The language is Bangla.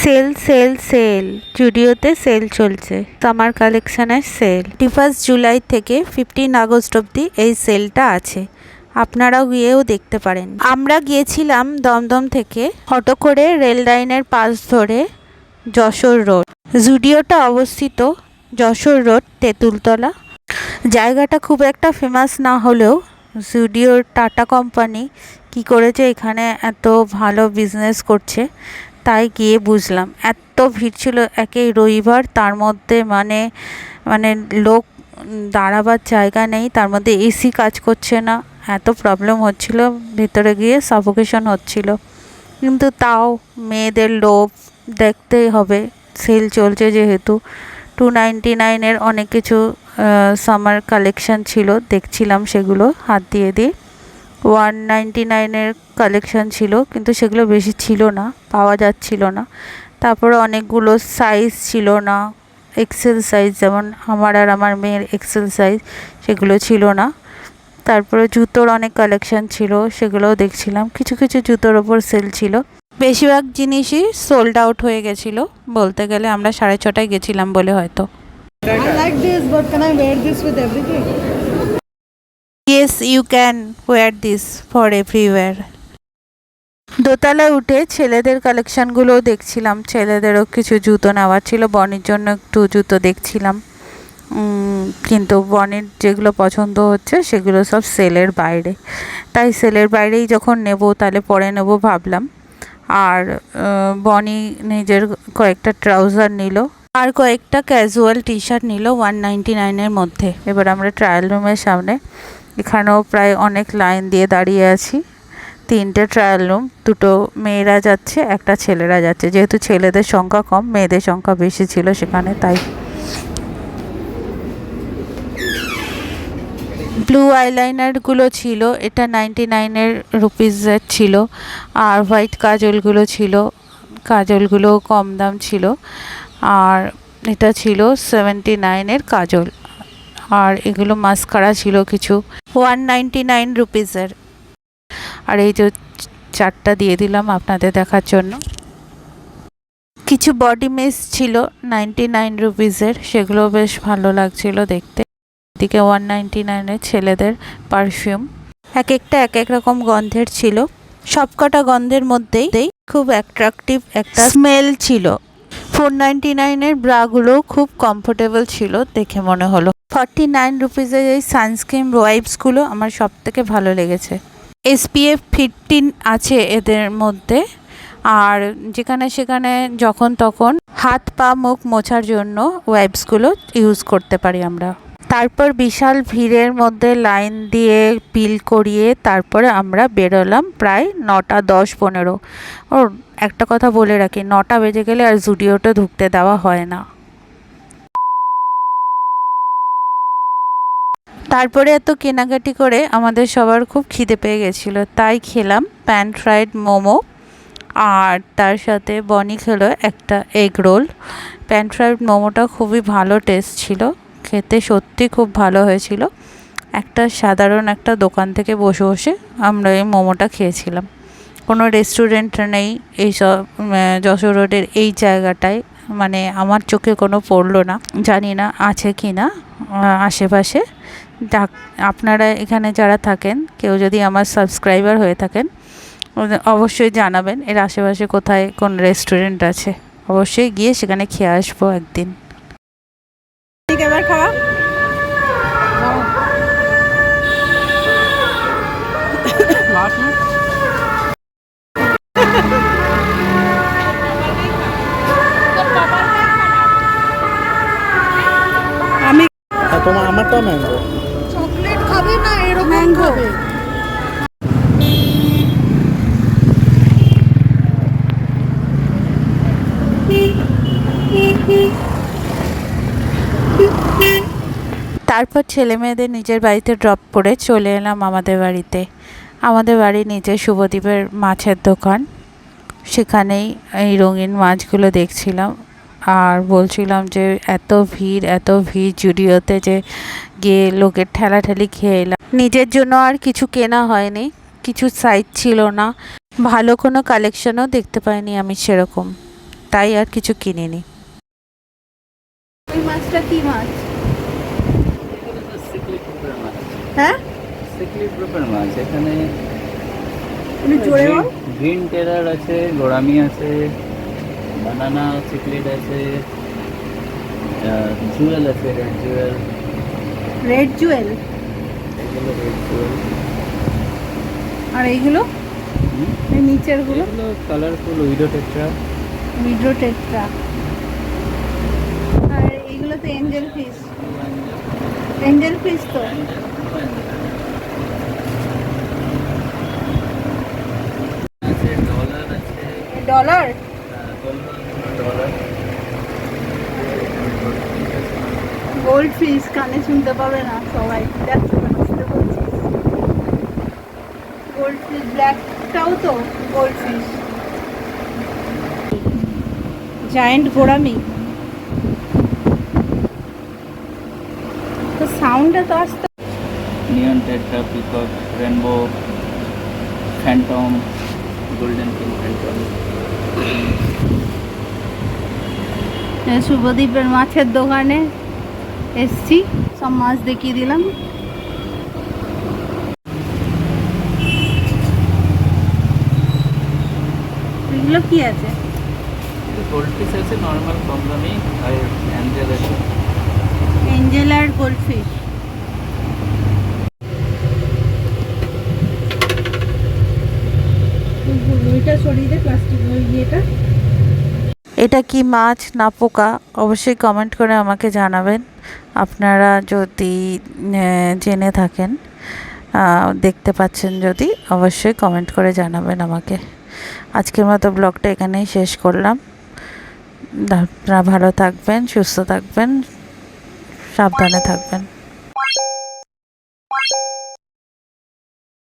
সেল সেল সেল জুডিওতে সেল চলছে। সামার কালেকশনের সেল 31 জুলাই থেকে 15 আগস্ট অবধি এই সেলটা আছে। আপনারাও গিয়েও দেখতে পারেন। আমরা গিয়েছিলাম দমদম থেকে অটো করে রেল লাইনের পাশ ধরে যশোর রোড। জুডিওটা অবস্থিত যশোর রোড তেঁতুলতলা। জায়গাটা খুব একটা ফেমাস না হলেও জুডিওর টাটা কোম্পানি কি করেছে, এখানে এত ভালো বিজনেস করছে তাই গিয়ে বুঝলাম। এত ভিড় ছিল, একেই রবিবার, তার মধ্যে মানে মানে লোক দাঁড়াবার জায়গা নেই, তার মধ্যে এসি কাজ করছে না, এত প্রবলেম হচ্ছিল, ভেতরে গিয়ে সাফোকেশন হচ্ছিল। কিন্তু তাও মেয়েদের লোভ, দেখতেই হবে, সেল চলছে যেহেতু। 299-এর অনেক কিছু সামার কালেকশন ছিল, দেখছিলাম সেগুলো হাত দিয়ে দিয়ে। 199-এর কালেকশন ছিল কিন্তু সেগুলো বেশি ছিল না, পাওয়া যাচ্ছিল না। তারপরে অনেকগুলো সাইজ ছিল না, এক্সেল সাইজ, যেমন আমার আর আমার মেয়ের এক্সেল সাইজ, সেগুলো ছিল না। তারপরে জুতোর অনেক কালেকশন ছিল, সেগুলোও দেখছিলাম। কিছু কিছু জুতোর ওপর সেল ছিল। বেশিরভাগ জিনিসই সোল্ড আউট হয়ে গেছিলো বলতে গেলে। আমরা 6:30টায় গেছিলাম বলে হয়তো। I like this, but can I wear this with everything? Yes, you can wear this for everywhere. দোতলায় উঠে ছেলেদের কালেকশনগুলোও দেখছিলাম। ছেলেদেরও কিছু জুতো নেওয়ার ছিল, বনির জন্য একটু জুতো দেখছিলাম। কিন্তু বনির যেগুলো পছন্দ হচ্ছে সেগুলো সব সেলের বাইরে, তাই সেলের বাইরেই যখন নেব তাহলে পরে নেব ভাবলাম। আর বনি নিজের কয়েকটা ট্রাউজার নিল আর কয়েকটা ক্যাজুয়াল টি শার্ট নিল 199-এর মধ্যে। এবার আমরা ট্রায়াল রুমের সামনে, এখানেও প্রায় অনেক লাইন দিয়ে দাঁড়িয়ে আছি। 3টে ট্রায়াল রুম, 2টো মেয়েরা যাচ্ছে, একটা ছেলেরা যাচ্ছে। যেহেতু ছেলেদের সংখ্যা কম, মেয়েদের সংখ্যা বেশি ছিল সেখানে, তাই। ব্লু আইলাইনারগুলো ছিল, এটা 99 রুপিসের ছিল। আর হোয়াইট কাজলগুলো ছিল, কাজলগুলো কম দাম ছিল। আর এটা ছিল 79 কাজল। আর এগুলো মাস্কারা ছিল কিছু 199 রুপিসের। আর এই যে 4টা দিয়ে দিলাম আপনাদের দেখার জন্য। কিছু বডি মিস্ট ছিল 99 রুপিসের, সেগুলো বেশ ভালো লাগছিল দেখতে। এদিকে 199-এর ছেলেদের পারফিউম, এক একটা এক এক রকম গন্ধের ছিল। সবকটা গন্ধের মধ্যেই খুব অ্যাট্রাকটিভ একটা স্মেল ছিল। 499-এর ব্রাগুলো খুব কমফোর্টেবল ছিল দেখে মনে হলো। 49 রুপিসের এই সানস্ক্রিন ওয়াইপসগুলো আমার সব থেকে ভালো লেগেছে। SPF 15 আছে এদের মধ্যে। আর যেখানে সেখানে যখন তখন হাত পা মুখ মোছার জন্য ওয়াইপসগুলো ইউজ করতে পারি আমরা। তারপর বিশাল ভিড়ের মধ্যে লাইন দিয়ে বিল করিয়ে তারপরে আমরা বেরোলাম প্রায় 9টা 10-15। ওর একটা কথা বলে রাখি, 9টা বেজে গেলে আর জুডিওটা ঢুকতে দেওয়া হয় না। তারপরে এত কেনাকাটি করে আমাদের সবার খুব খিদে পেয়ে গেছিলো, তাই খেলাম প্যান ফ্রাইড মোমো। আর তার সাথে বনি খেলো একটা এগ রোল। প্যান ফ্রাইড মোমোটা খুবই ভালো টেস্ট ছিল, খেতে সত্যি খুব ভালো হয়েছিল। একটা সাধারণ একটা দোকান থেকে বসে বসে আমরা এই মোমোটা খেয়েছিলাম। কোনো রেস্টুরেন্ট নেই এইসব যশোর রোডের এই জায়গাটায়, মানে আমার চোখে কোনো পড়লো না, জানি না আছে কি না আশেপাশে। আপনারা এখানে যারা থাকেন, কেউ যদি আমার সাবস্ক্রাইবার হয়ে থাকেন, অবশ্যই জানাবেন এর আশেপাশে কোথায় কোন রেস্টুরেন্ট আছে। অবশ্যই গিয়ে সেখানে খেয়ে আসবো একদিন। এবার খাওয়া আমি তোমার আমারটা ম্যাঙ্গো। চকলেট খাবে না এরকম ম্যাঙ্গো খাবে। তারপর ছেলে মেয়েদের নিজের বাড়িতে ড্রপ করে চলে এলাম আমাদের বাড়িতে। আমাদের বাড়ির নিচে শুভদীপের মাছের দোকান, সেখানেই এই রঙিন মাছগুলো দেখছিলাম। আর বলছিলাম যে এত ভিড় জুডিওতে, যে গিয়ে লোকের ঠেলাঠেলি খেয়ে এলাম। নিজের জন্য আর কিছু কেনা হয়নি, কিছু সাইজ ছিল না, ভালো কোনো কালেকশনও দেখতে পাইনি আমি সেরকম। তাই আর কিছু কিনিনি। ওই মাছটা কি মাছ? সিকলি গ্রুপের মাছ। হ্যাঁ, সিকলি গ্রুপের মাছ এখানে তুমি জোরে বল। গ্রিন টেরার আছে, গোরামি আছে, বানানা সিকলিড আছে, জুয়েল আছে, রেড জুয়েল। রেড জুয়েল। এগুলো রেড জুয়েল। আর এইগুলো এই নিচের গুলো এগুলো কালারফুল উইডো টেট্রা। মিড্রো টেট্রা। আর এইগুলো তো এঞ্জেল ফিশ। এঞ্জেল ফিশ তো। আছে ডলার আছে, ডলার। ডলার। গোল্ড ফিশ কানে শুনতে পাবে না সবাই, দেখছো না বুঝতে বলছিস। গোল্ড ফিশ ব্ল্যাকটাও তো গোল্ড ফিশ। Giant gourami. তো সাউন্ডটা তো আসতে। Neon tetra, peacock, rainbow, phantom, golden king phantom. শুভদীপের মাছের দোকানে এসছি, সব মাছ দেখিয়ে দিলাম। এগুলো কি আছে? গোল্ড ফিশ আছে নর্মাল কম দামি, আর অ্যাঞ্জেল আছে। এঞ্জেল আর গোল্ড ফিশ। ওইটা সরিয়ে দে, প্লাস্টিক ওই ইয়েটা। এটা কি মাছ না পোকা অবশ্যই কমেন্ট করে আমাকে জানাবেন, আপনারা যদি জেনে থাকেন, দেখতে পাচ্ছেন যদি অবশ্যই কমেন্ট করে জানাবেন আমাকে। আজকের মতো ব্লগটা এখানেই শেষ করলাম। আপনারা ভালো থাকবেন, সুস্থ থাকবেন, সাবধানে থাকবেন।